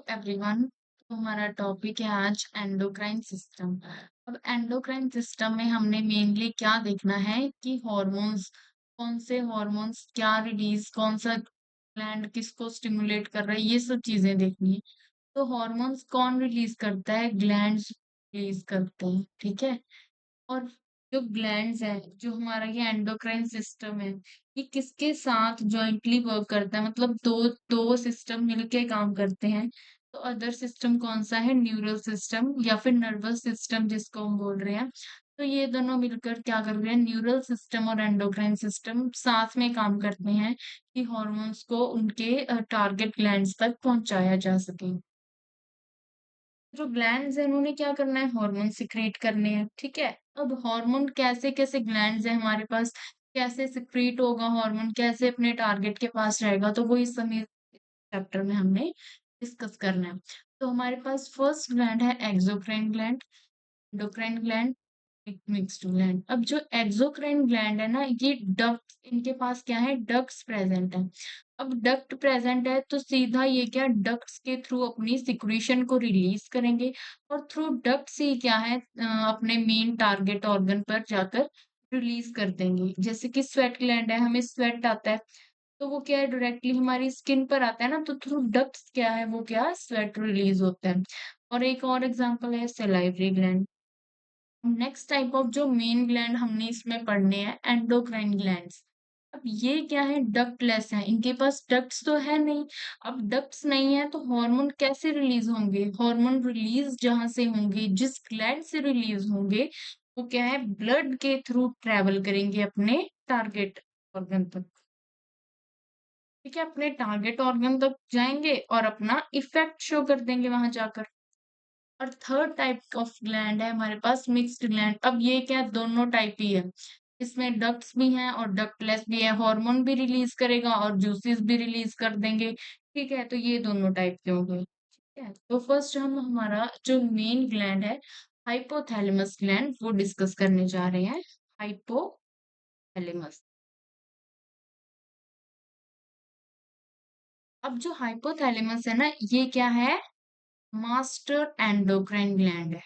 Everyone, तो हमारा topic है आज एंडोक्राइन सिस्टम। अब एंडोक्राइन सिस्टम में हमने मेनली क्या देखना है कि हॉर्मोन्स, कौन से हॉर्मोन्स क्या रिलीज, कौन सा ग्लैंड किसको स्टिमुलेट कर रहा है, ये सब चीजें देखनी है। तो हॉर्मोन्स कौन रिलीज करता है? ग्लैंड्स रिलीज करते हैं, ठीक है। और जो ग्लैंड्स है, जो हमारा ये एंडोक्राइन सिस्टम है, ये किसके साथ जॉइंटली वर्क करता है? मतलब दो दो सिस्टम मिलके काम करते हैं। तो अदर सिस्टम कौन सा है? न्यूरल सिस्टम या फिर नर्वस सिस्टम जिसको हम बोल रहे हैं। तो ये दोनों मिलकर क्या कर रहे हैं? न्यूरल सिस्टम और एंडोक्राइन सिस्टम साथ में काम करते हैं कि हॉर्मोन्स को उनके टारगेट ग्लैंड्स तक पहुंचाया जा सके। जो ग्लैंड्स हैं उन्होंने क्या करना है? हार्मोन सिक्रीट करने हैं, ठीक है। अब हार्मोन कैसे कैसे ग्लैंड्स है हमारे पास, कैसे सिक्रीट होगा हार्मोन, कैसे अपने टारगेट के पास रहेगा, तो वो इस समय चैप्टर में हमने डिस्कस करना है। तो हमारे पास फर्स्ट ग्लैंड है exocrine gland, endocrine gland, mixed gland. अब जो एक्सोक्राइन ग्लैंड है ना, ये डक्ट, इनके पास क्या है? डक्ट्स प्रेजेंट है। अब डक्ट प्रेजेंट है तो सीधा ये क्या, डक्ट्स के थ्रू अपनी सिक्रीशन को रिलीज करेंगे और थ्रू डक्ट से क्या है, अपने मेन टारगेट ऑर्गन पर जाकर रिलीज कर देंगे। जैसे कि स्वेट ग्लैंड है, हमें स्वेट आता है तो वो क्या है, डायरेक्टली हमारी स्किन पर आता है ना, तो थ्रू डक्ट्स क्या है, वो क्या, स्वेट रिलीज होता है। और एक और एग्जांपल है salivary gland. Next type of जो मेन ग्लैंड हमने इसमें पढ़ने हैं, एंडोक्राइन ग्लैंड्स। अब ये क्या है? डक्टलेस है, इनके पास डक्ट्स तो है नहीं। अब डक्ट्स नहीं है तो हार्मोन कैसे रिलीज होंगे? हार्मोन रिलीज जहां से होंगे, जिस ग्लैंड से रिलीज होंगे, वो क्या है, ब्लड के थ्रू ट्रेवल करेंगे अपने टारगेट ऑर्गन तक। ठीक है, अपने टारगेट ऑर्गन तक जाएंगे और अपना इफेक्ट शो कर देंगे वहां जाकर। और थर्ड टाइप ऑफ ग्लैंड है हमारे पास मिक्स्ड ग्लैंड। अब ये क्या, दोनों टाइप ही है, इसमें डक्ट्स भी हैं और डक्टलेस भी है, हार्मोन भी रिलीज करेगा और जूसेस भी रिलीज कर देंगे। ठीक है, तो ये दोनों टाइप के हो गए। ठीक है, तो फर्स्ट हम हमारा जो मेन ग्लैंड है, हाइपोथैलेमस ग्लैंड, वो डिस्कस करने जा रहे हैं। हाइपोथैलेमस। अब जो हाइपोथैलेमस है ना, ये क्या है? मास्टर एंडोक्राइन ग्लैंड है।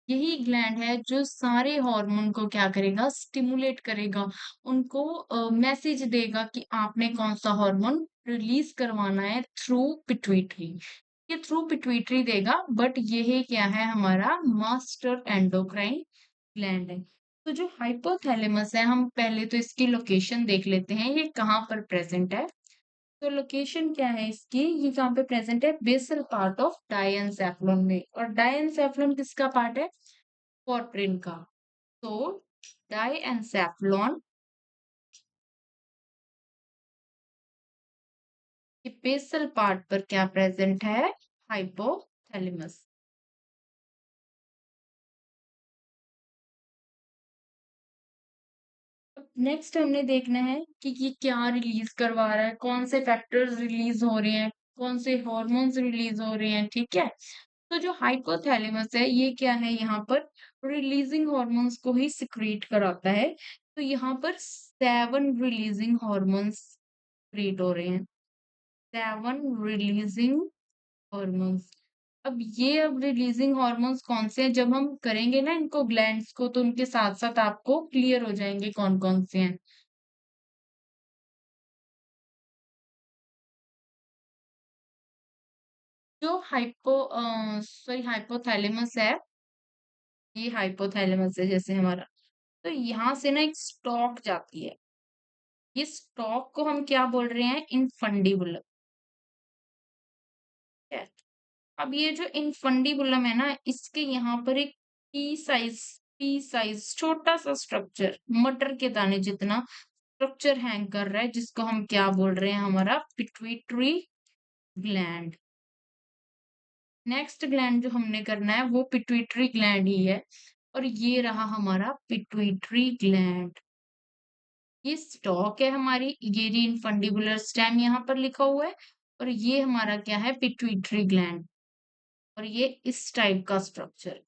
यही ग्लैंड है जो सारे हार्मोन को क्या करेगा, स्टिमुलेट करेगा, उनको मैसेज देगा कि आपने कौन सा हार्मोन रिलीज करवाना है थ्रू पिट्यूटरी। ये थ्रू पिट्यूटरी देगा, बट ये क्या है, हमारा मास्टर एंडोक्राइन ग्लैंड है। तो जो हाइपोथैलेमस है, हम पहले तो इसकी लोकेशन देख लेते हैं, ये कहाँ पर प्रेजेंट है। तो लोकेशन क्या है इसकी, ये कहाँ पे प्रेजेंट है? बेसल पार्ट ऑफ डायनसेफलोन में। और डायनसेफलोन किसका पार्ट है? पोर्ट्रिन का। तो डायनसेफलोन के बेसल पार्ट पर क्या प्रेजेंट है? हाइपोथैलेमस। नेक्स्ट हमने देखना है कि ये क्या रिलीज करवा रहा है, कौन से फैक्टर्स रिलीज हो रहे हैं, कौन से हॉर्मोन्स रिलीज हो रहे हैं, ठीक है। तो जो हाइपोथैलेमस है, ये क्या है, यहाँ पर रिलीजिंग हॉर्मोन्स को ही सिक्रीट कराता है। तो यहाँ पर 7 रिलीजिंग हॉर्मोन्स क्रिएट हो रहे हैं, 7 रिलीजिंग हॉर्मोन्स। अब रिलीजिंग हॉर्मोन्स कौन से हैं, जब हम करेंगे ना इनको ग्लैंड्स को, तो उनके साथ साथ आपको क्लियर हो जाएंगे कौन कौन से हैं। जो हाइपोथैलेमस है, ये हाइपोथैलेमस है जैसे हमारा, तो यहाँ से ना एक स्टॉक जाती है। ये स्टॉक को हम क्या बोल रहे हैं? इनफंडिबुलम। ठीक है। अब ये जो इनफंडिबुलम है ना, इसके यहाँ पर एक पी साइज छोटा सा स्ट्रक्चर, मटर के दाने जितना स्ट्रक्चर हैंग कर रहा है, जिसको हम क्या बोल रहे हैं? हमारा पिट्यूटरी ग्लैंड। नेक्स्ट ग्लैंड जो हमने करना है वो पिट्यूटरी ग्लैंड ही है। और ये रहा हमारा पिट्यूटरी ग्लैंड। ये स्टॉक है हमारी, ये री इनफंडिबुलर स्टेम यहाँ पर लिखा हुआ है। और ये हमारा क्या है? Pituitary gland. और ये इस टाइप का स्ट्रक्चर,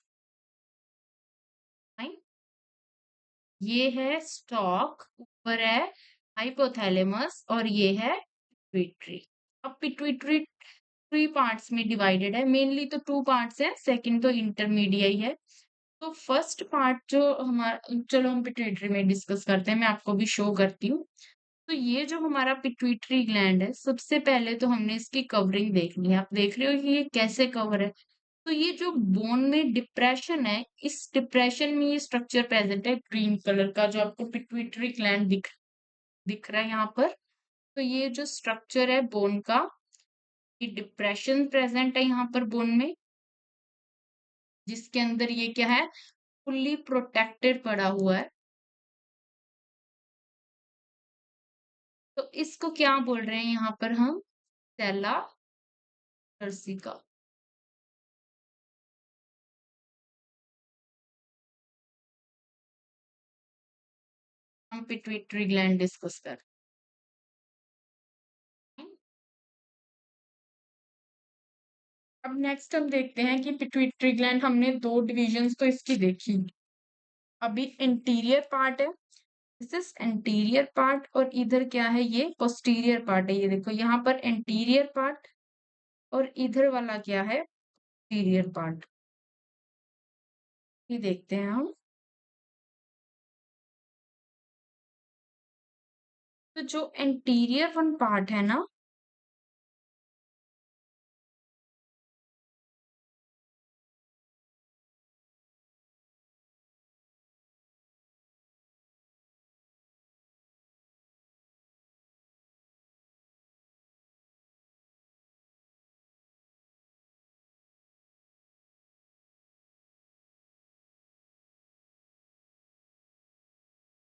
ये है स्टॉक, ऊपर है हाइपोथैलेमस और ये है पिट्यूटरी। अब पिट्यूटरी थ्री पार्ट्स में डिवाइडेड है, मेनली तो टू पार्ट्स है, सेकंड तो इंटरमीडिएट है। तो फर्स्ट पार्ट जो हमारा, चलो हम पिट्यूटरी में डिस्कस करते हैं, मैं आपको भी शो करती हूँ। तो ये जो हमारा पिट्यूटरी ग्लैंड है, सबसे पहले तो हमने इसकी कवरिंग देखनी है। आप देख रहे हो कि ये कैसे कवर है। तो ये जो बोन में डिप्रेशन है, इस डिप्रेशन में ये स्ट्रक्चर प्रेजेंट है ग्रीन कलर का, जो आपको पिट्यूटरी ग्लैंड दिख रहा है यहाँ पर। तो ये जो स्ट्रक्चर है बोन का, ये डिप्रेशन प्रेजेंट है यहाँ पर बोन में, जिसके अंदर ये क्या है, फुल्ली प्रोटेक्टेड पड़ा हुआ है। तो इसको क्या बोल रहे हैं यहाँ पर हम, सेला टर्सिका। हम पिट्यूटरी ग्लैंड डिस्कस कर रहे हैं। अब नेक्स्ट हम देखते हैं कि पिट्यूटरी ग्लैंड, हमने दो डिविजन्स तो इसकी देखी। अभी इंटीरियर पार्ट है, दिस इज एंटीरियर पार्ट, और इधर क्या है, ये पोस्टीरियर पार्ट है। ये देखो यहाँ पर एंटीरियर पार्ट, और इधर वाला क्या है, पोस्टीरियर पार्ट। ये देखते हैं हम। तो जो एंटीरियर वन पार्ट है ना,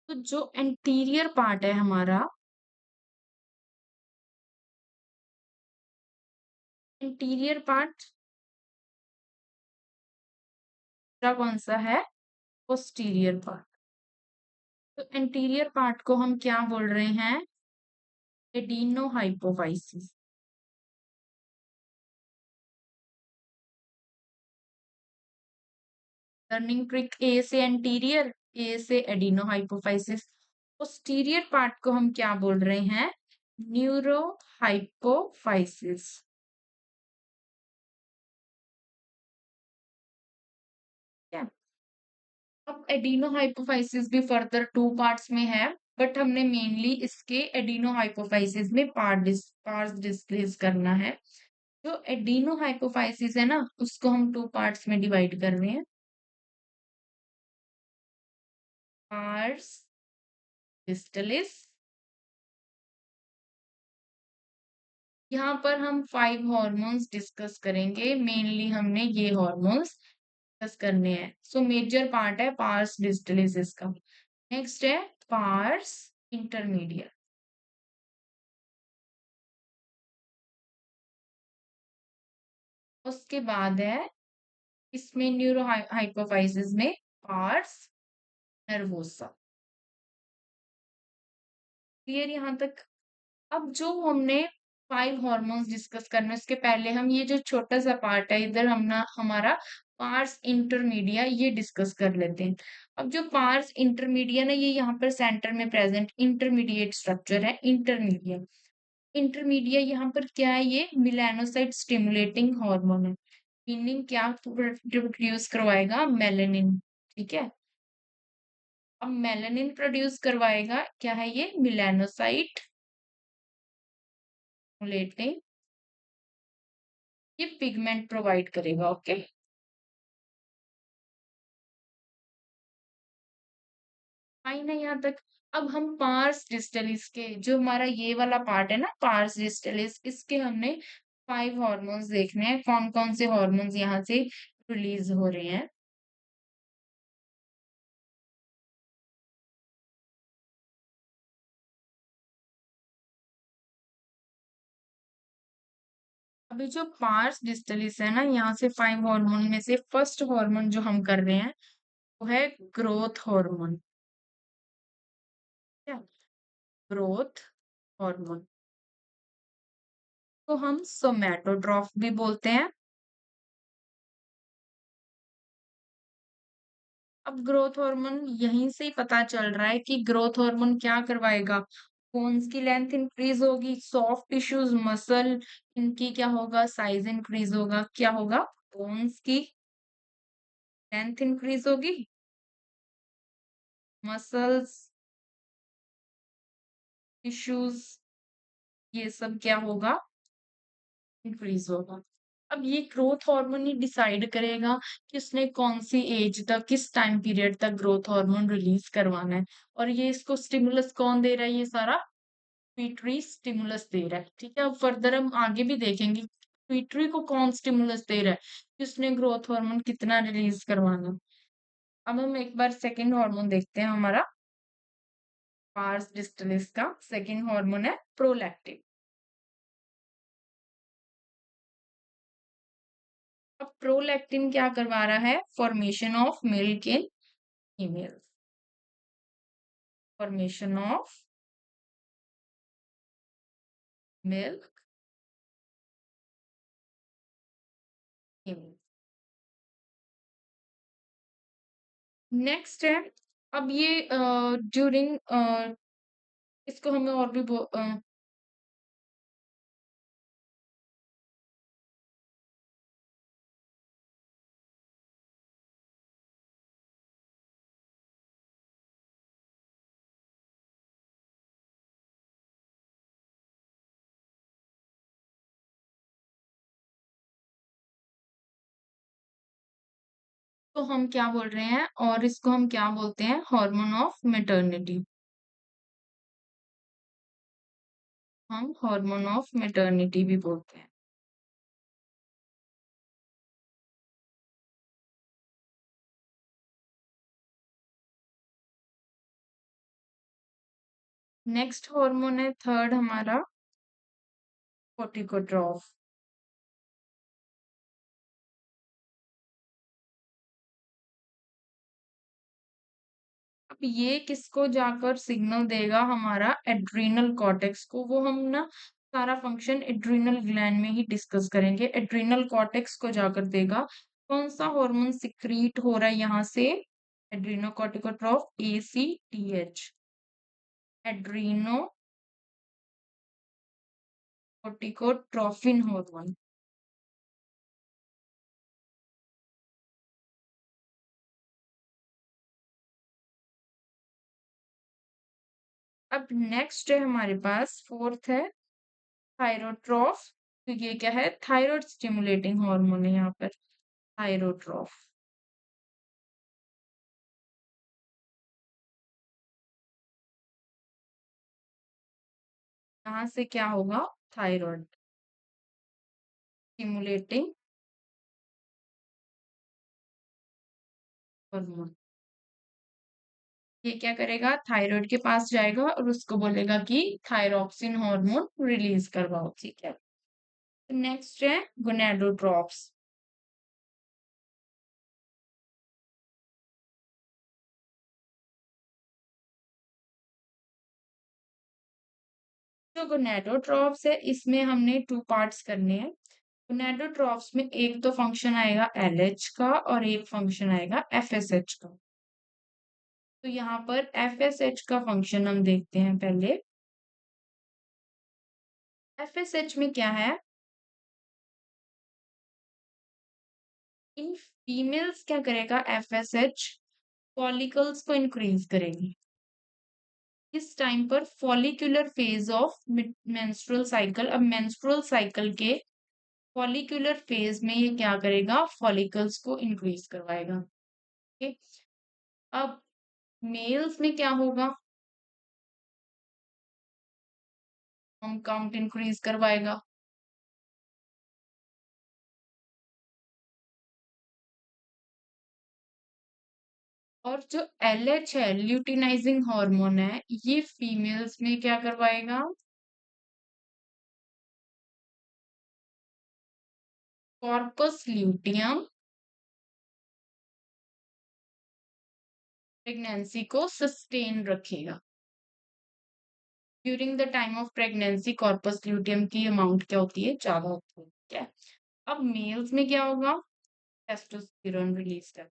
तो जो एंटीरियर पार्ट है हमारा, इंटीरियर पार्ट कौन सा है, पोस्टीरियर पार्ट। तो इंटीरियर पार्ट को हम क्या बोल रहे हैं, एडिनो हाइपोफाइसिस। टर्निंग ट्रिक, ए से एंटीरियर, ए से एडिनो हाइपोफाइसिस। पोस्टीरियर पार्ट को हम क्या बोल रहे हैं, न्यूरो हाइपोफाइसिस। अब एडिनो हाइपोफाइसिस भी फर्दर टू पार्ट्स में है, बट हमने मेनली इसके एडिनो हाइपोफाइसिस में पार्ट्स डिस्कस करना है। जो एडिनो हाइपोफाइसिस है ना, उसको हम टू पार्ट्स में डिवाइड कर रहे हैं, पार्स डिस्टलिस। यहाँ पर हम फाइव हॉर्मोन्स डिस्कस करेंगे, मेनली हमने ये हॉर्मोन्स डिस्कस करने हैं। सो मेजर पार्ट है पार्स डिस्टलिस इसका। नेक्स्ट है पार्स इंटरमीडिएट। उसके बाद है इसमें न्यूरो हाइपोफाइसिस में पार्स नर्वोसा। क्लियर यहाँ तक। अब जो हमने फाइव हॉर्मोन्स डिस्कस करना है, उसके पहले हम ये जो छोटा सा पार्ट है इधर, हम ना हमारा पार्स इंटरमीडिया, ये डिस्कस कर लेते हैं। अब जो पार्स इंटरमीडिया ना, ये यहाँ पर सेंटर में प्रेजेंट इंटरमीडिएट स्ट्रक्चर है, इंटरमीडिया। इंटरमीडिया यहाँ पर क्या है, ये मिलानोसाइट स्टिमुलेटिंग हार्मोन है। मीनिंग क्या प्रोड्यूस करवाएगा, मेलानिन। ठीक है। अब मेलानिन प्रोड्यूस करवाएगा, क्या है ये, मिलानोसाइट स्टिमुलेटिंग, ये पिगमेंट प्रोवाइड करेगा। ओके, फाइन है यहाँ तक। अब हम पार्स डिस्टलिस के, जो हमारा ये वाला पार्ट है ना, पार्स डिस्टलिस, इसके हमने फाइव हॉर्मोन्स देखने हैं, कौन कौन से हॉर्मोन्स यहाँ से रिलीज हो रहे हैं। अभी जो पार्स डिस्टलिस है ना, यहाँ से फाइव हार्मोन में से फर्स्ट हार्मोन जो हम कर रहे हैं, वो है ग्रोथ हार्मोन। क्या, ग्रोथ हार्मोन को हम सोमैटोट्रॉफ भी बोलते हैं। अब ग्रोथ हार्मोन, यहीं से ही पता चल रहा है कि ग्रोथ हार्मोन क्या करवाएगा, बोन्स की लेंथ इंक्रीज होगी, सॉफ्ट टिश्यूज मसल इनकी क्या होगा, साइज इंक्रीज होगा। क्या होगा, बोन्स की लेंथ इंक्रीज होगी, मसल्स टिश्यूज ये सब क्या होगा, इंक्रीज होगा। अब ये ग्रोथ हार्मोन ही डिसाइड करेगा कि उसने कौन सी एज तक, किस टाइम पीरियड तक ग्रोथ हार्मोन रिलीज करवाना है। और ये इसको स्टिमुलस कौन दे रहा है, ये सारा पिट्यूटरी स्टिमुलस दे रहा है। ठीक है, अब फर्दर हम आगे भी देखेंगे पिट्यूटरी को कौन स्टिमुलस दे रहा है कि उसने ग्रोथ हार्मोन कितना रिलीज करवाना है। अब हम एक बार सेकेंड हार्मोन देखते हैं, हमारा पार्स डिस्टलिस का सेकेंड हार्मोन है प्रोलैक्टिन। अब प्रोलैक्टिन क्या करवा रहा है, formation of milk in female, formation of milk female. Next है, अब ये ड्यूरिंग इसको हमें और भी तो हम क्या बोल रहे हैं, और इसको हम क्या बोलते हैं, हार्मोन ऑफ मैटरनिटी। हम हार्मोन ऑफ मैटरनिटी भी बोलते हैं। नेक्स्ट हार्मोन है थर्ड हमारा कोर्टिकोट्रॉफ। अब ये किसको जाकर सिग्नल देगा, हमारा एड्रीनल कॉर्टेक्स को। वो हम ना सारा फंक्शन एड्रीनल ग्लैंड में ही डिस्कस करेंगे। एड्रीनल कॉर्टेक्स को जाकर देगा कौन सा हार्मोन सिक्रीट हो रहा है यहाँ से, एड्रीनोकॉर्टिकोट्रॉफ ACTH, एड्रीनो कोर्टिकोट्रोफिन हार्मोन। अब नेक्स्ट है हमारे पास फोर्थ है थायरोट्रॉफ। तो ये क्या है, थायराइड स्टिमुलेटिंग हार्मोन है यहाँ पर, थायरोट्रॉफ। यहाँ से क्या होगा, थायराइड स्टिमुलेटिंग हार्मोन। ये क्या करेगा, थायराइड के पास जाएगा और उसको बोलेगा कि थायरोक्सिन हार्मोन रिलीज करवाओ। ठीक है, नेक्स्ट है गोनेडोट्रॉप्स। जो गोनेडोट्रॉप्स है इसमें हमने टू पार्ट्स करने हैं। गोनेडोट्रॉप्स में एक तो फंक्शन आएगा LH का और एक फंक्शन आएगा FSH का। तो यहाँ पर FSH का फंक्शन हम देखते हैं पहले। FSH में क्या है, इन फीमेल्स क्या करेगा, FSH फॉलिकल्स को इंक्रीज करेगी। इस टाइम पर follicular phase of menstrual cycle, अब मेंस्ट्रुअल साइकिल के फॉलिक्यूलर फेज में ये क्या करेगा, फॉलिकल्स को इंक्रीज करवाएगा। ओके, अब मेल्स में क्या होगा, हम काउंट इंक्रीज करवाएगा। और जो LH है, ल्यूटिनाइजिंग हार्मोन है, ये फीमेल्स में क्या करवाएगा, कॉर्पस ल्यूटियम प्रेगनेंसी को सस्टेन रखेगा। During the time of pregnancy corpus luteum की अमाउंट क्या होती है, ज्यादा होती है। ठीक है, अब मेल्स में क्या होगा, टेस्टोस्टेरोन रिलीज कर।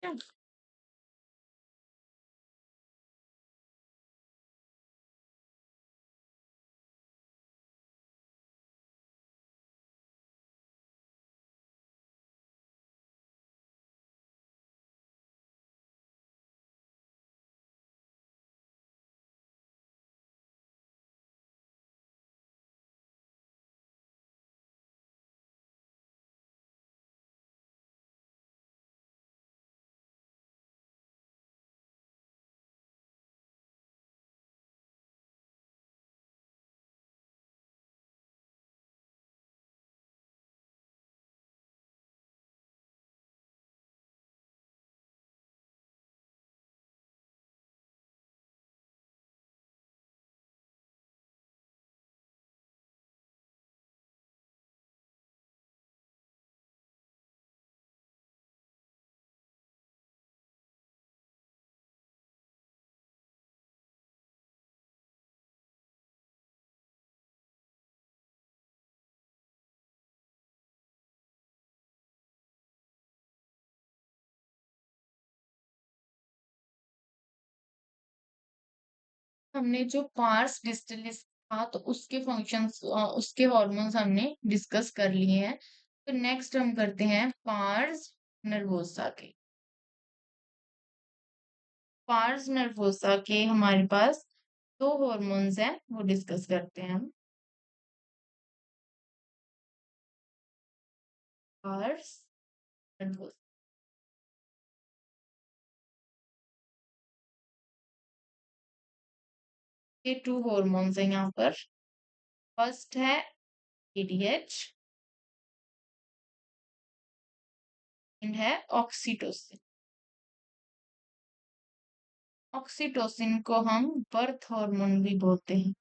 क्या? हमने जो पार्स डिस्टिलिस था तो उसके फंक्शंस, उसके हॉर्मोन्स हमने डिस्कस कर लिए हैं। तो नेक्स्ट हम करते हैं पार्स नर्वोसा के। पार्स नर्वोसा के हमारे पास दो हॉर्मोन्स हैं, वो डिस्कस करते हैं हम। पार्स नर्वोसा के टू हॉर्मोन्स हैं यहाँ पर। फर्स्ट है एडीएच एंड है ऑक्सीटोसिन। ऑक्सीटोसिन को हम बर्थ हार्मोन भी बोलते हैं।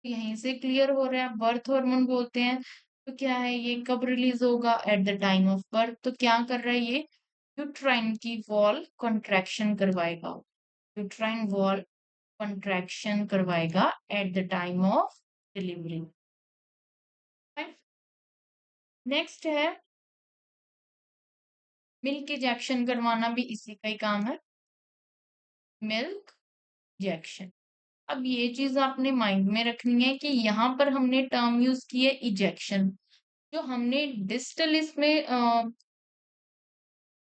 यहीं से क्लियर हो रहा है, बर्थ हार्मोन बोलते हैं। तो क्या है, ये कब रिलीज होगा? At the time of birth. तो क्या कर रहा है ये? यूट्राइन की वॉल कंट्रैक्शन करवाएगा। यूट्राइन वॉल कंट्रैक्शन करवाएगा at the time of delivery. Next है मिल्क इंजेक्शन करवाना, भी इसी का ही काम है, मिल्क इंजेक्शन। अब ये चीज आपने माइंड में रखनी है कि यहाँ पर हमने टर्म यूज की है इजेक्शन। जो हमने डिस्टलिस में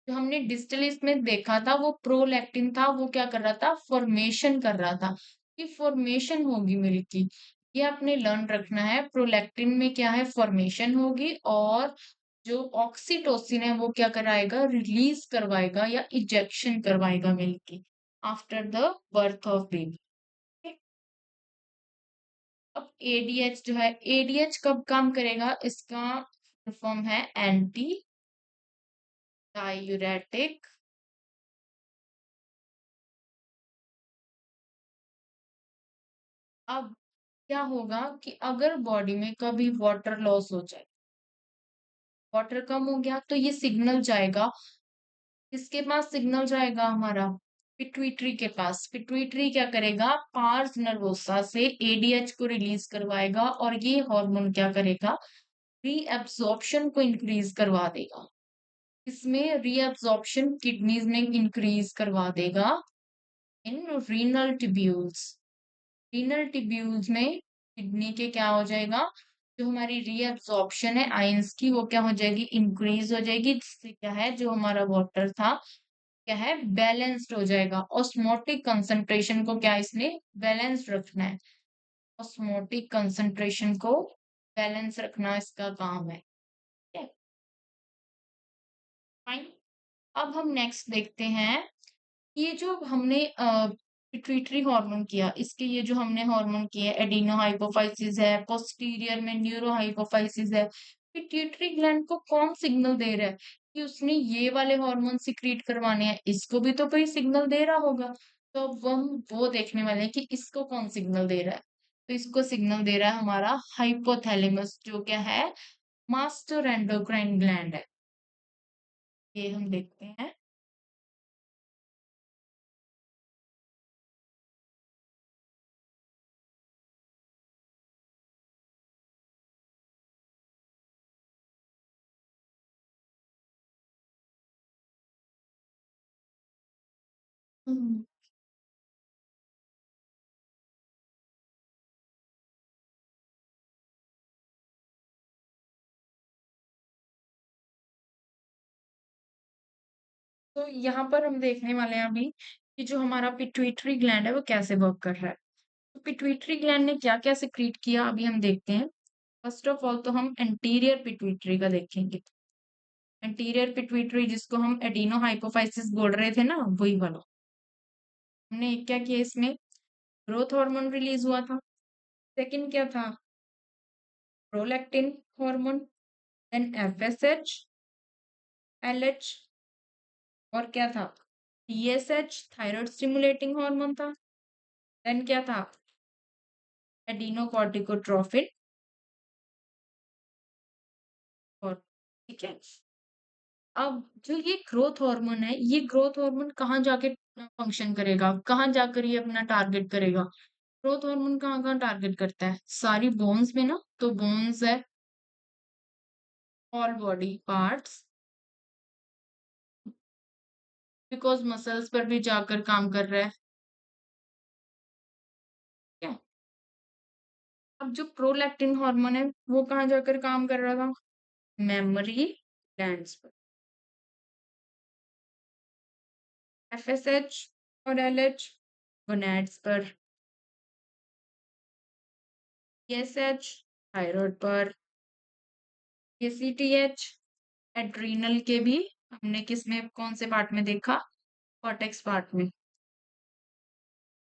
जो हमने डिस्टलिस में देखा था वो प्रोलैक्टिन था, वो क्या कर रहा था? फॉर्मेशन कर रहा था, कि फॉर्मेशन होगी मिल्क की। ये आपने लर्न रखना है, प्रोलैक्टिन में क्या है? फॉर्मेशन होगी। और जो ऑक्सीटोसिन है वो क्या कराएगा? रिलीज करवाएगा या इजेक्शन करवाएगा मिल्क की after the birth of baby. अब एडीएच जो है, एडीएच कब काम करेगा? इसका फॉर्म है एंटी डायूरेटिक। अब क्या होगा कि अगर बॉडी में कभी वाटर लॉस हो जाए, वाटर कम हो गया, तो ये सिग्नल जाएगा, किसके पास सिग्नल जाएगा? हमारा पिट्यूटरी के पास। पिट्यूटरी क्या करेगा? पार्स नर्वोसा से एडीएच को रिलीज करवाएगा और ये हार्मोन क्या करेगा? रीअब्सॉर्प्शन को इंक्रीज करवा देगा। इसमें रीअब्सॉर्प्शन किडनीज में इंक्रीज करवा देगा इन रीनल ट्यूब्यूल्स। रीनल ट्यूब्यूल्स में किडनी के क्या हो जाएगा? जो हमारी रीअब्सॉर्प्शन है आयंस की, वो क्या हो जाएगी? इंक्रीज हो जाएगी, जिससे क्या है, जो हमारा वाटर था क्या है? बैलेंस्ड हो जाएगा। ऑस्मोटिक कंसंट्रेशन को क्या इसने बैलेंस रखना है? ऑस्मोटिक कंसंट्रेशन को बैलेंस रखना इसका काम है। ठीक है, फाइन। अब हम नेक्स्ट देखते हैं, ये जो हमने पिट्यूटरी हार्मोन किया, इसके ये जो हमने हार्मोन किए, एडिनो हाइपोफाइसिस है, पोस्टीरियर में न्यूरो हाइपोफाइसिस है। पिट्यूटरी ग्लैंड को कौन सिग्नल दे रहा है कि उसने ये वाले हार्मोन सिक्रीट करवाने हैं? इसको भी तो कोई सिग्नल दे रहा होगा। तो अब हम वो देखने वाले हैं कि इसको कौन सिग्नल दे रहा है। तो इसको सिग्नल दे रहा है हमारा हाइपोथैलेमस, जो क्या है? मास्टर एंडोक्राइन ग्लैंड है। ये हम देखते हैं। हुँ। तो यहाँ पर हम देखने वाले हैं अभी कि जो हमारा पिट्यूटरी ग्लैंड है वो कैसे वर्क कर रहा है। तो पिट्यूटरी ग्लैंड ने क्या-क्या सिक्रीट किया अभी हम देखते हैं। फर्स्ट ऑफ ऑल तो हम एंटीरियर पिट्यूटरी का देखेंगे। एंटीरियर पिट्यूटरी जिसको हम एडिनोहाइपोफाइसिस बोल रहे थे ना, वही वाला। हमने क्या किया इसमें ग्रोथ हार्मोन रिलीज हुआ था। सेकंड क्या था prolactin hormone, then FSH, LH और क्या था टीएसएच थायराइड स्टिमुलेटिंग हार्मोन था। देन क्या था एडिनोकॉर्टिकोट्रोफिन और ठीक है। अब जो ये ग्रोथ हार्मोन है, ये ग्रोथ हार्मोन कहाँ जाके फंक्शन करेगा, कहाँ जाकर ये अपना टारगेट करेगा। ग्रोथ हार्मोन कहाँ कहाँ टारगेट करता है सारी बोन्स में ना, तो बोन्स है all body parts because muscles पर भी जाकर काम कर रहा है। ठीक है। अब जो प्रोलैक्टिन हार्मोन है वो कहाँ जाकर काम कर रहा था मेमोरी ग्लैंड्स पर। एफएसएच और एलएच गोनैड्स पर। टीएसएच थायराइड पर। एसीटीएच एड्रीनल के भी हमने किस में कौन से पार्ट में देखा कॉर्टेक्स पार्ट में।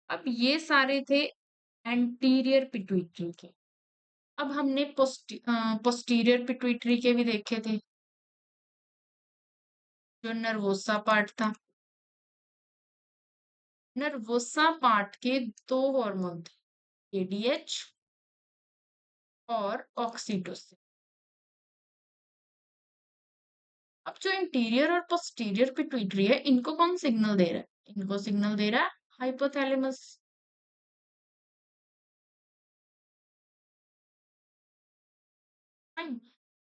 अब ये सारे थे एंटीरियर पिट्यूटरी के। अब हमने पोस्टीरियर पिट्यूटरी के भी देखे थे जो नर्वोसा पार्ट था। नर्वोसा पार्ट के दो हार्मोन थे एडीएच और ऑक्सीटोसिन। अब जो इंटीरियर और पोस्टीरियर पिट्यूटरी है इनको कौन सिग्नल दे रहा है, इनको सिग्नल दे रहा है हाइपोथैलेमस। फाइन।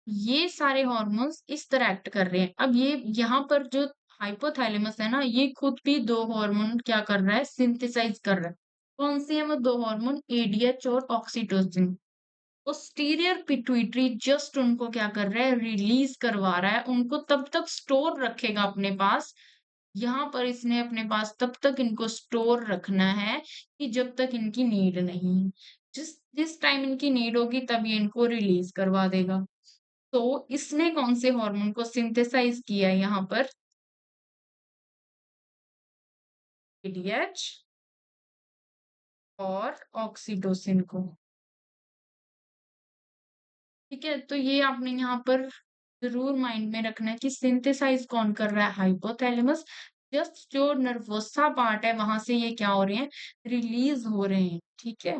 ये सारे हॉर्मोन्स इस तरह एक्ट कर रहे हैं। अब ये यहाँ पर जो हाइपोथैलेमस है ना, ये खुद भी दो हार्मोन क्या कर रहा है सिंथेसाइज कर रहा है। कौन सी है वो दो हार्मोन एडीएच और ऑक्सीटोसिन। पोस्टीरियर पिट्यूटरी जस्ट उनको क्या कर रहा है रिलीज करवा रहा है, उनको तब तक स्टोर रखेगा अपने पास। यहाँ पर इसने अपने पास तब तक इनको स्टोर रखना है कि जब तक इनकी नीड नहीं है। जिस जिस टाइम इनकी नीड होगी तब ये इनको रिलीज करवा देगा। तो इसने कौन से हार्मोन को सिंथेसाइज किया है यहाँ पर एडीएच और ऑक्सीटोसिन को। ठीक है, तो ये आपने यहाँ पर जरूर माइंड में रखना है कि सिंथेसाइज कौन कर रहा है हाइपोथैलेमस। जस्ट जो नर्वोसा पार्ट है वहां से ये क्या हो रहे हैं रिलीज हो रहे हैं। ठीक है।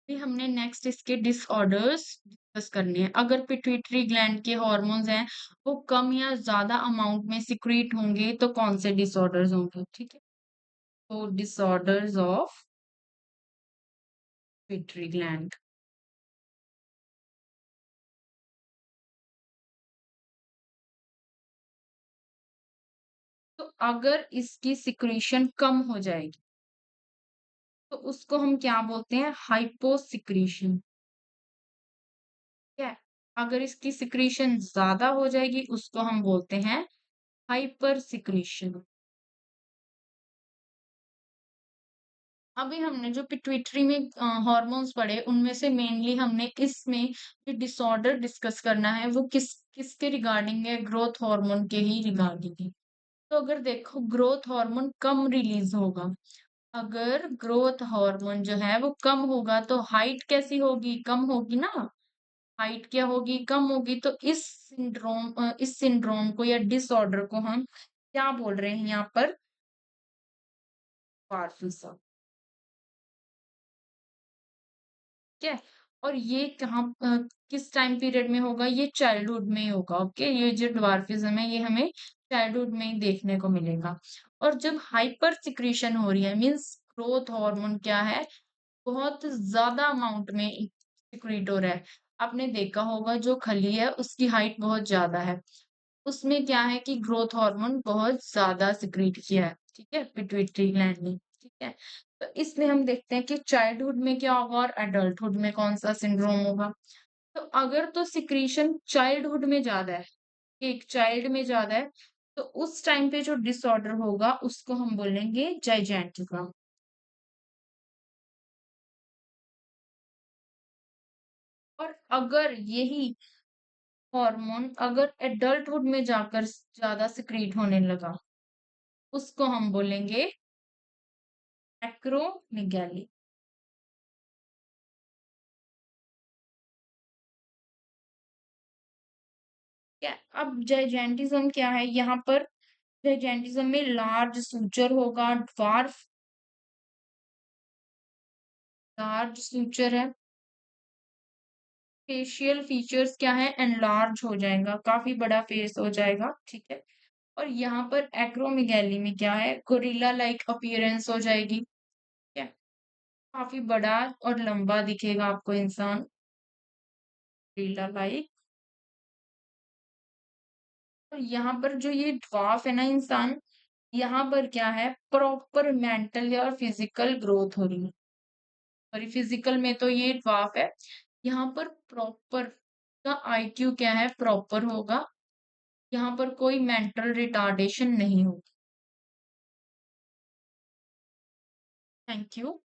भी हमने नेक्स्ट इसके डिसऑर्डर्स डिस्कस करने हैं। अगर पिट्यूटरी ग्लैंड के हॉर्मोन्स हैं वो कम या ज्यादा अमाउंट में सिक्रीट होंगे तो कौन से डिसऑर्डर्स होंगे। ठीक है। तो डिसऑर्डर्स ऑफ पिट्यूटरी ग्लैंड। तो अगर इसकी सिक्रीशन कम हो जाएगी तो उसको हम क्या बोलते हैं हाइपोसिक्रीशन। ठीक है। अगर इसकी सिक्रीशन ज्यादा हो जाएगी उसको हम बोलते हैं हाइपर सिक्रीशन। अभी हमने जो पिट्यूटरी में हॉर्मोन्स पढ़े, उनमें से मेनली हमने इसमें जो डिसऑर्डर डिस्कस करना है, वो किसके रिगार्डिंग है? ग्रोथ हार्मोन के ही रिगार्डिंग है। तो अगर देखो ग्रोथ हार्मोन कम रिलीज होगा, अगर ग्रोथ हार्मोन जो है वो कम होगा तो हाइट कैसी होगी? कम होगी ना। हाइट क्या होगी? कम होगी। तो इस सिंड्रोम को या डिसऑर्डर को हम क्या बोल रहे हैं यहाँ पर? dwarfism। ठीक है। और ये किस टाइम पीरियड में होगा? ये चाइल्डहुड में ही होगा। ओके, ये जो ड्वार्फिज्म है ये हमें चाइल्डहुड में ही देखने को मिलेगा। और जब हाइपर सिक्रीशन हो रही है, मींस ग्रोथ हार्मोन क्या है, बहुत ज्यादा अमाउंट में सिक्रीट हो रहा है। आपने देखा होगा जो खली है उसकी हाइट बहुत ज्यादा है, उसमें क्या है कि ग्रोथ हार्मोन बहुत ज्यादा सिक्रीट किया है, ठीक है, पिट्यूटरी ग्लैंड ने। ठीक है। तो इसलिए हम देखते हैं कि चाइल्डहुड में क्या होगा और एडल्टहुड में कौन सा सिंड्रोम होगा। तो अगर तो सिक्रीशन चाइल्डहुड में ज्यादा है, एक चाइल्ड में ज्यादा है, तो उस टाइम पे जो डिसऑर्डर होगा उसको हम बोलेंगे जाइजेंटिज्म। और अगर यही हार्मोन अगर एडल्टहुड में जाकर ज्यादा सिक्रीट होने लगा, उसको हम बोलेंगे एक्रोमेगाली। क्या अब जाइजेंटिज्म क्या है? यहाँ पर जाइजेंटिज्म में लार्ज सूचर होगा, लार्ज सूचर है। फेशियल फीचर्स क्या है? एनलार्ज हो जाएगा, काफी बड़ा फेस हो जाएगा। ठीक है। और यहाँ पर एक्रोमेगाली में क्या है? गोरिल्ला लाइक अपीयरेंस हो जाएगी। ठीक है। काफी बड़ा और लंबा दिखेगा आपको इंसान, गोरिल्ला लाइक। और यहाँ पर जो ये ड्वार्फ है ना इंसान, यहाँ पर क्या है? प्रॉपर मेंटल और फिजिकल ग्रोथ हो रही है। सॉरी, फिजिकल में तो ये ड्वार्फ है, यहाँ पर प्रॉपर का आईक्यू क्या है? प्रॉपर होगा। यहाँ पर कोई मेंटल रिटार्डेशन नहीं होगी। Thank you.